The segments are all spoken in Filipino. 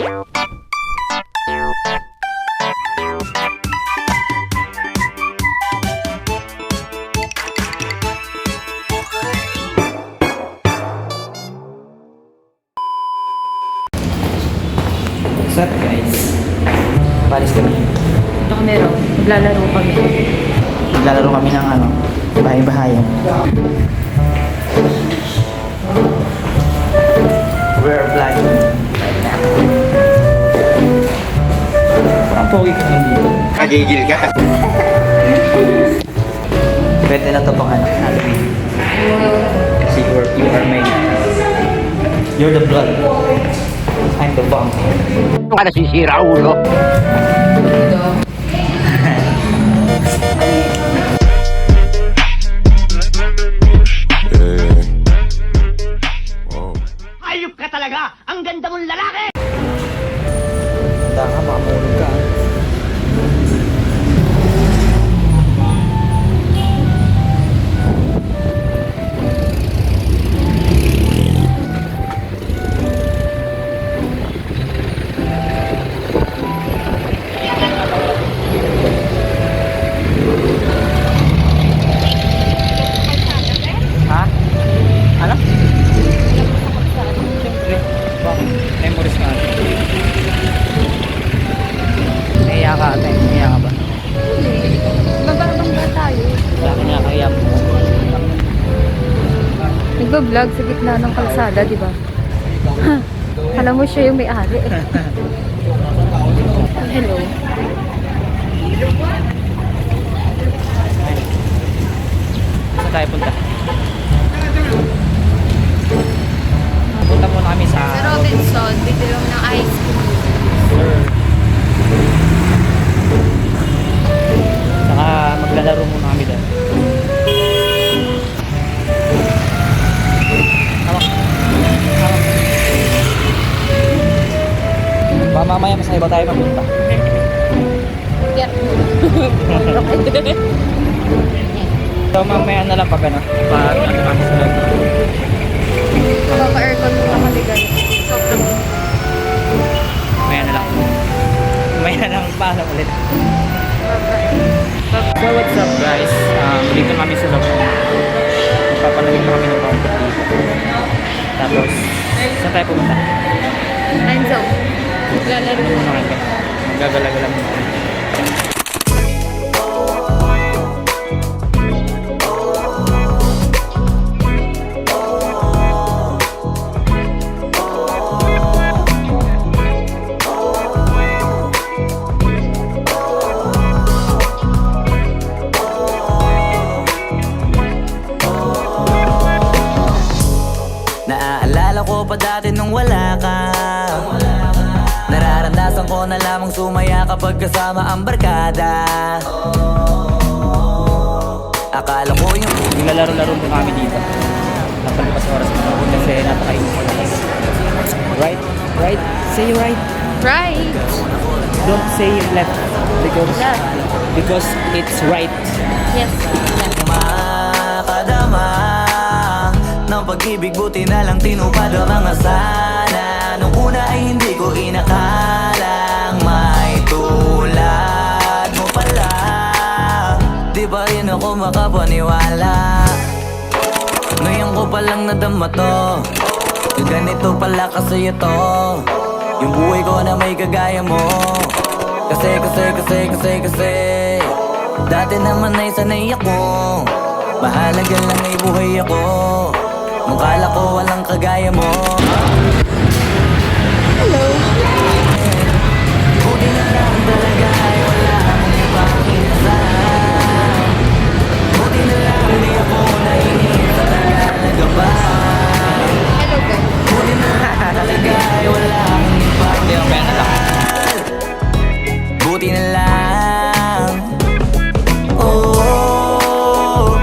What's up guys? Palis kami. Ito kami raw. Maglalaro kami. Maglalaro kami ng ano, bahay-bahayan. We're vlogging right now. Parang pogi ka naman dito. Kagigil ka. Pwede na ito pang ano, Halloween. Kasi you are my... You're the blood. I'm the bomb. Ito ka nasisira, ulo. Ayup ka talaga! Ang ganda mong lalaki! Handa ka, makamulog ka. Ha? Ano? Siyempre. Bakit? Memories nga. Naiya ka ate. Naiya ka ba? Bababangga tayo. Sa akin nakakaya mo. Nagbablog sa gitna ng kalsada, di ba? Alam mo siya yung may-ari eh. Hello. Saan tayo punta? Punta muna kami sa... Sa Robinson, bigyan ng ice cream. Sir. Saka maglalaro muna kami doon. Hawak. Hawak. Baka mamaya mas iba tayo mapunta. Yeah. So mamaya na lang pag ano, pag ano kami sa loob. Maka-aircon mo na kami guys. Sobrang. Mamaya na lang. Mamaya na lang paalam ulit. Bye-bye. So what's up guys? Dito kami sa loob. Magpapalamig na kami ng kaunti dito. Tapos, saan tayo pumunta? Enzo. Lalaro mo. Muna kami. Magagala-gala muna kami. Naaalala ko pa dati nung wala ka. Nararandasan ko na lamang sumaya kapag kasama ang barkada. Akala ko yung Naglalaro-laro po kami dito. Napalipas oras na ako kasi napakainit ko lang. Right? Right? Say right. Right. Don't say left. Left. Because it's right. Yes. Left. makadama ng pag-ibig, buti na lang tinupad ang mga sana. Nung una ay hindi ko inakalang may tulad mo pala. Di ba rin ako makapaniwala? Ngayon ko palang nadama to. Ganito pala kasi ito yung buhay ko na may kagaya mo. Kasi dati naman ay sanay ako. Mahalaga lang ay buhay ako. Nung kala ko walang kagaya mo. Hello. Buti na lang talaga ay wala akong ibang inasal. Buti na lang di ako naiinip sa nagagabay. Hello guys. Buti na lang talaga ay wala akong ibang inasal. Buti na lang. Oh,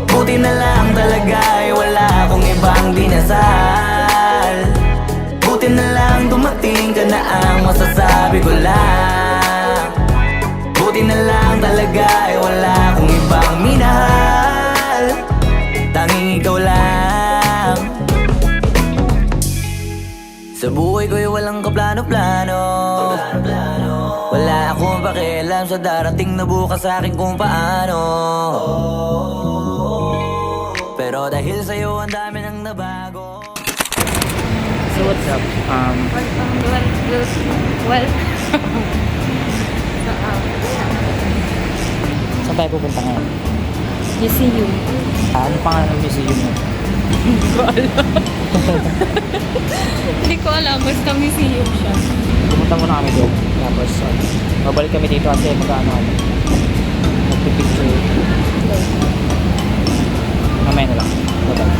buti na lang talaga ay wala akong ibang dinasal. Buti na lang dumating ka na ang masasabi ko lang. Buti na lang talaga ay wala akong ibang minahal. Tanging ikaw lang. Sa buhay ko'y walang kaplano-plano. plano. Wala akong pakialam sa darating na bukas sa akin kung paano. Pero dahil sa'yo ang dami nang nabago. So what's up? Well, Saan tayo pupunta ngayon? museum. Ano pangalan ng museum mo? Hindi ko alam, basta museum siya. Pumunta muna kami doon. Tapos babalik kami dito kasi magpipicture. Mamaya na lang. Bye-bye.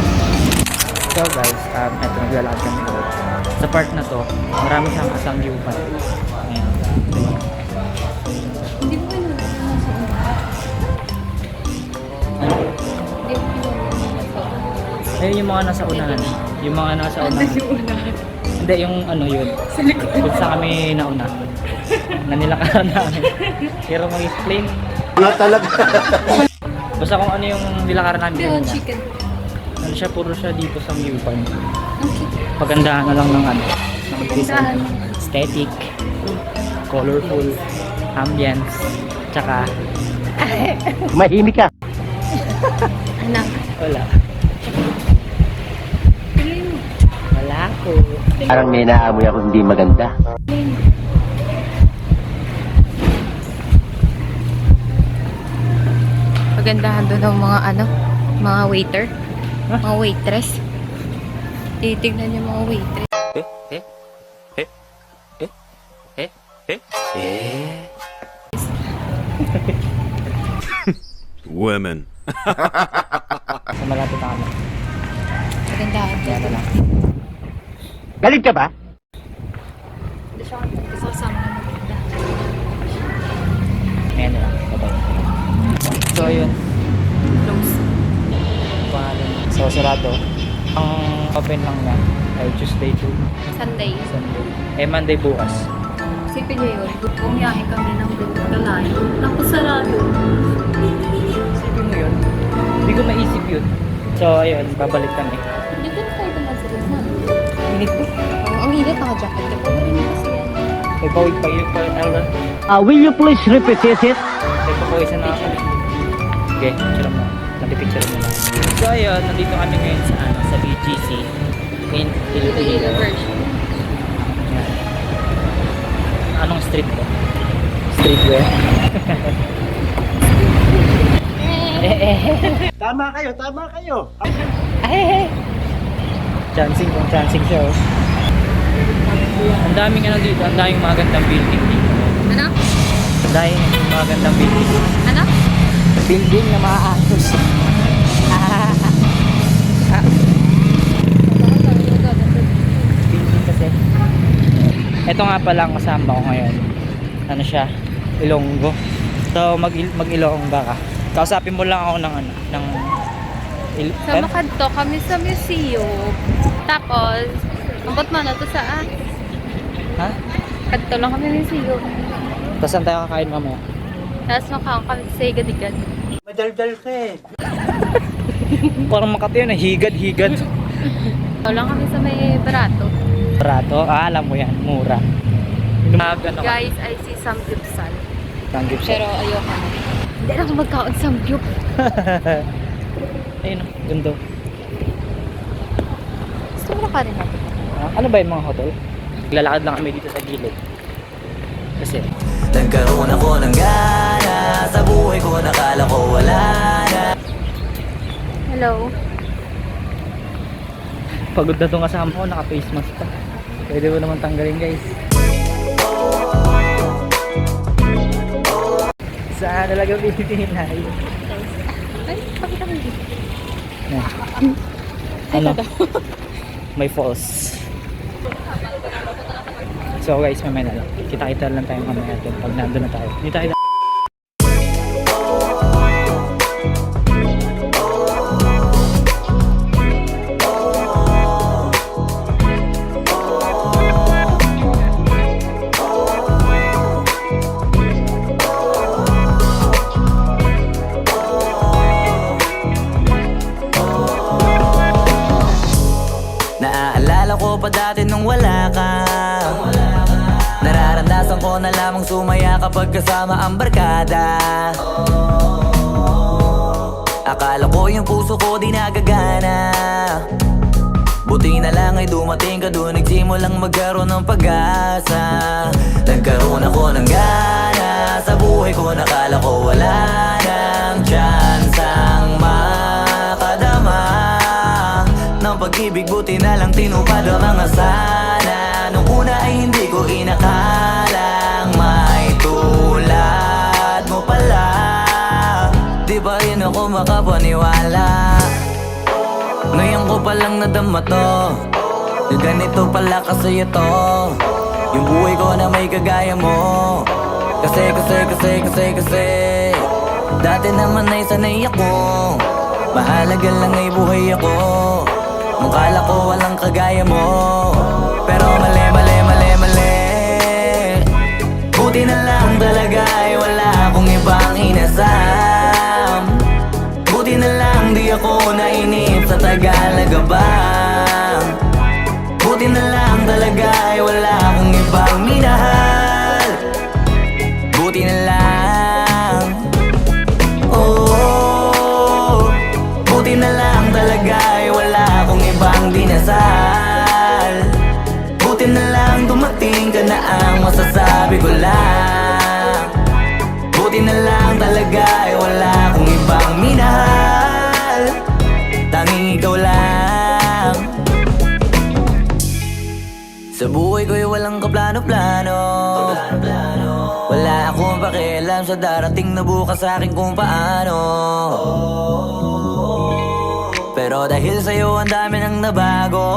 So guys, eto naglalakad kami doon. Sa part na to, marami siyang asang view pa. Ayan. Hindi mo ba nasa una? Hindi mo nasa una. Ayun yung mga nasa unahan. Yung mga nasa unahan. Hindi, yung ano yun. Sa likod. Kung saan kami nauna. Nanilakaran namin. Pero mag-explain. Wala talaga. Basta kung ano yung nilakaran namin. Hindi, kanina. chicken. Ano siya, puro siya dito sa viewpoint. Ang cute. Pagandahan na lang ng ano. Ng Pagandahan. aesthetic, colorful, ambience, tsaka Mahimik ka. Anak. wala. Tuloy mo. Wala ko. Parang may naamoy ako hindi maganda. Tuloy mo. Pagandahan doon ng mga ano, mga waiter, mga waitress. Titignan yung mga waitress. Women. So malapit na kami. Pagandahan Kaya doon. na lang. Galit ka ba? Hindi siya kasama ng maganda. Ayan na lang. Bye-bye. So ayun. Close. Pangalan. So sarado. Ang open lang na ay Tuesday to Sunday. Sunday. Eh Monday bukas. Isipin niyo yun, bumiyahe kami ng Galayo. Tapos sarado. Isipin mo yun. Hindi ko maisip yun. So ayun, babalik kami. Hindi ko na tayo naman sa Rizal. Init ko. Ang init, naka-jacket. Di ba rin kasi yan? May pawid pa yun pa yun. Will you please repeat it? May papawisan na ako. Okay, picture mo. Napipicture mo lang. So ayun, nandito kami ngayon sa ano, sa BGC. In Iloilo. version. Yan. Anong street to? Streetwear. Tama kayo. Chancing kung chancing siya oh. Ang daming ano dito, ang daming magandang building dito. Ano? Ang daming magandang building. Ano? Building na maaatos. Building kasi. Ito nga pala ang kasama ko ngayon. Ano siya? Ilonggo. So mag-Ilongga ka. Kausapin mo lang ako ng ano, ng Sa Makadto kami sa museum. Tapos, ambot mo na to saan? Ha? Kadto lang kami museum. Tapos saan tayo kakain mamaya? Tapos makakain kami sa Igadigan. Madaldal ka eh. Parang Makati yun, higad-higad. Ito lang kami sa may Barato. Barato? Ah, alam mo yan, mura. Ano ka? Guys, I see some gipsal. Tanggip Pero siya. ayoko na. Hindi na ako magkaon sa gyup. Ayun, gundo. Gusto mo na ka rin natin. Ano ba yung mga hotel? Lalakad lang kami dito sa gilid. Kasi, Nagkaroon ako ng gana. Sa buhay ko nakala ko wala na. Hello. pagod na itong kasama ko, naka-face mask pa. Pwede mo naman tanggalin guys. Saan talaga Pilipinay? Ay, pakita mo dito. Ano? May falls. So guys, mamaya na lang. Kita-kita lang tayo mamaya doon pag nandun na tayo. Hindi tayo Naaalala ko pa dati nung wala ka. Kadalasan ko na lamang sumaya kapag kasama ang barkada. Akala ko yung puso ko di nagagana. Buti na lang ay dumating ka doon, nagsimulang magkaroon ng pag-asa. Nagkaroon ako ng gana sa buhay ko, nakala ko wala nang tsansang makadama ng pag-ibig, buti na lang tinupad ang mga sana. Nung una ay hindi ko inakalang may tulad mo pala. Di ba rin ako makapaniwala? Ngayon ko palang nadama to, na ganito pala kasi ito yung buhay ko na may kagaya mo. Kasi dati naman ay sanay ako, mahalaga lang ay buhay ako. Nung kala ko walang kagaya mo, pero mali. Buti na lang talaga ay wala akong ibang inasam. Buti na lang di ako nainip sa Tagalaga bang. Buti na lang talaga ay wala akong ibang minahal. Buti na lang, oh, buti na lang talaga ay wala akong ibang dinasal. Buti na lang dumating ka na ang masasabi ko lang. Buti na lang talaga ay wala akong ibang minahal. Tanging ikaw lang. Sa buhay ko'y walang kaplano-plano. Wala akong pakialam sa darating na bukas sa akin kung paano. Pero dahil sa'yo ang dami nang nabago.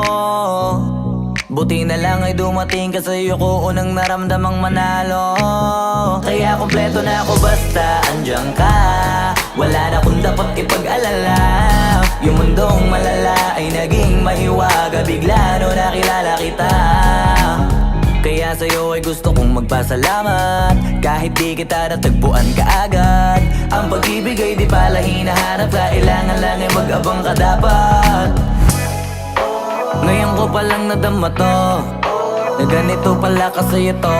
Buti na lang ay dumating ka, sa'yo ko unang naramdamang manalo. Kaya kompleto na ako basta andyan ka. Wala na akong dapat ipag-alala. Yung mundong malala ay naging mahiwaga bigla no nakilala kita. Kaya sa'yo ay gusto kong magpasalamat, kahit di kita natagpuan kaagad. Ang pag-ibig ay di pala hinahanap, kailangan lang ay mag-abang ka dapat. Ngayon ko palang nadama to, na ganito pala kasi ito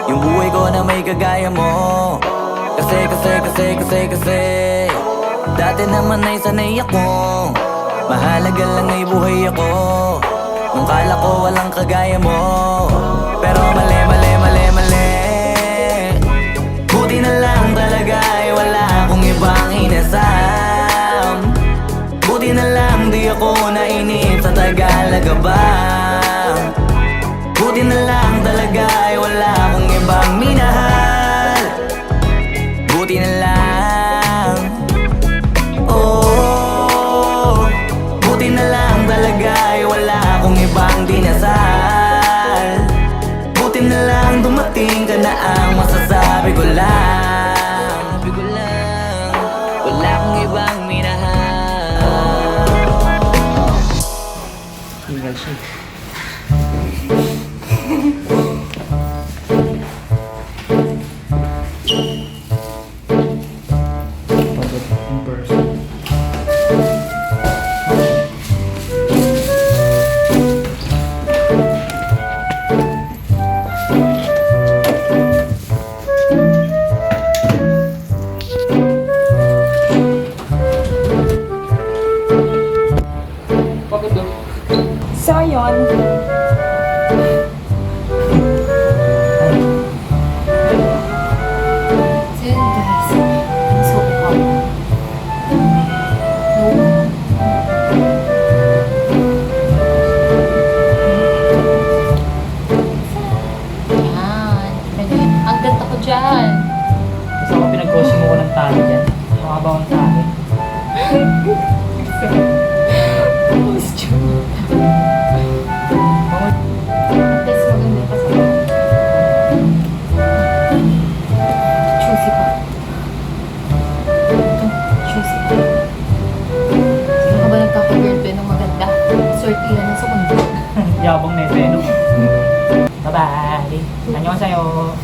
yung buhay ko na may kagaya mo. Kasi dati naman ay sanay ako, mahalaga lang ay buhay ako. Nung kala ko walang kagaya mo, pero mali. Buti na lang talaga ay wala akong ibang inasam. Buti na lang di ako nainip sa Tagalaga bang. Buti na lang talaga ay wala akong ibang minahal. Buti na lang, oh, buti na lang talaga ay wala akong ibang dinasal. Buti na lang dumating ka na ang masasabi ko lang. Wala akong ibang minahal. Tinggal siya. Pagod in person. Pagod daw. So, yun. So yun guys, so yan, ang ganda ko dyan. Kasi ako pinag-coaching mo ko ng tali dyan. Mga bawang tali. Tapos maganda pa sa choosy pa. Choosy pa. Sino ka ba nagkaka-girlfriend ng maganda? Sortihan ng segundo. Yabang nete, no? Bye-bye! Annyeonghaseyo!